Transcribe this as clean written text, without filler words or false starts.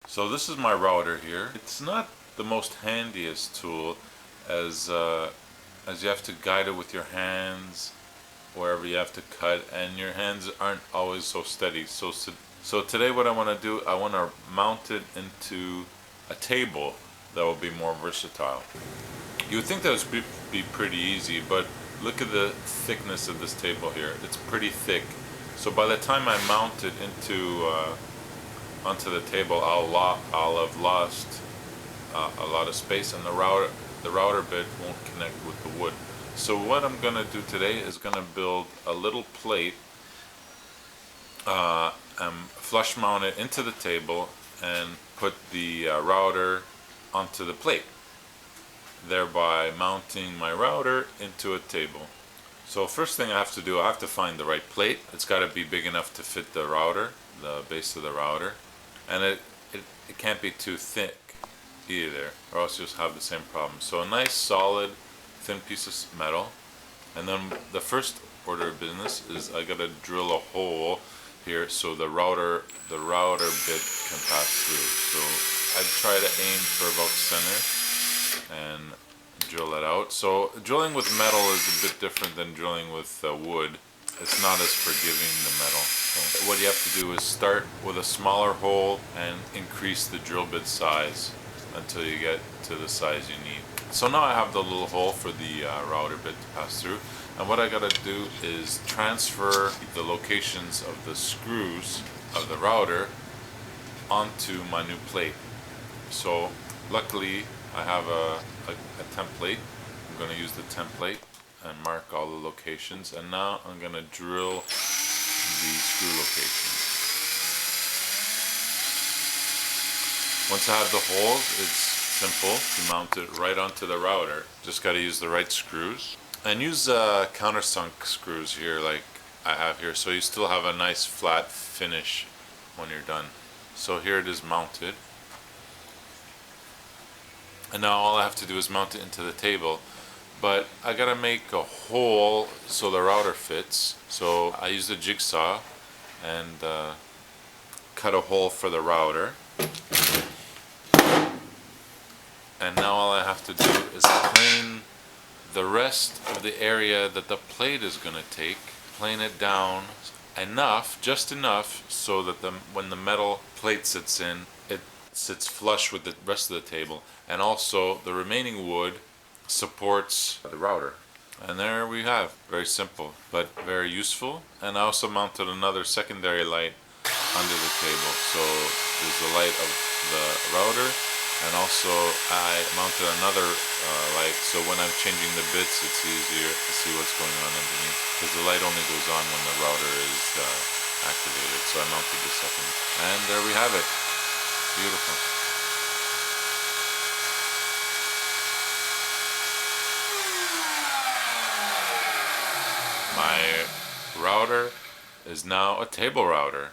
So this is my router here. It's not the most handiest tool as you have to guide it with your hands wherever you have to cut, and your hands aren't always so steady. So today what I want to do, I want to mount it into a table that will be more versatile. You would think that would be pretty easy, but look at the thickness of this table here. It's pretty thick. So by the time I mount it onto the table, I'll have lost a lot of space, and the router bit won't connect with the wood. So what I'm gonna do today is gonna build a little plate and flush mount it into the table and put the router onto the plate, thereby mounting my router into a table. So first thing I have to do, I have to find the right plate. It's got to be big enough to fit the router, the base of the router, and it can't be too thick either, or else you'll have the same problem. So a nice solid thin piece of metal, and then the first order of business is I gotta drill a hole here so the router bit can pass through. So I try to aim for about center and drill it out. So drilling with metal is a bit different than drilling with wood. It's not as forgiving, the metal. So what you have to do is start with a smaller hole and increase the drill bit size until you get to the size you need. So now I have the little hole for the router bit to pass through, and what I gotta do is transfer the locations of the screws of the router onto my new plate. So luckily I have a template. I'm going to use the template and mark all the locations, and now I'm going to drill the screw locations. Once I have the holes, it's simple to mount it right onto the router. Just got to use the right screws, and use countersunk screws here like I have here, so you still have a nice flat finish when you're done. So here it is mounted. And now all I have to do is mount it into the table, but I gotta make a hole so the router fits. So I use the jigsaw and cut a hole for the router. And now all I have to do is plane the rest of the area that the plate is gonna take, plane it down enough, just enough, so that when the metal plate sits in, it sits flush with the rest of the table, and also the remaining wood supports the router. And there we have, very simple but very useful. And I also mounted another secondary light under the table, so there's the light of the router, and also I mounted another light, so when I'm changing the bits it's easier to see what's going on underneath, because the light only goes on when the router is activated. So I mounted the second, and there we have it. Beautiful. My router is now a table router.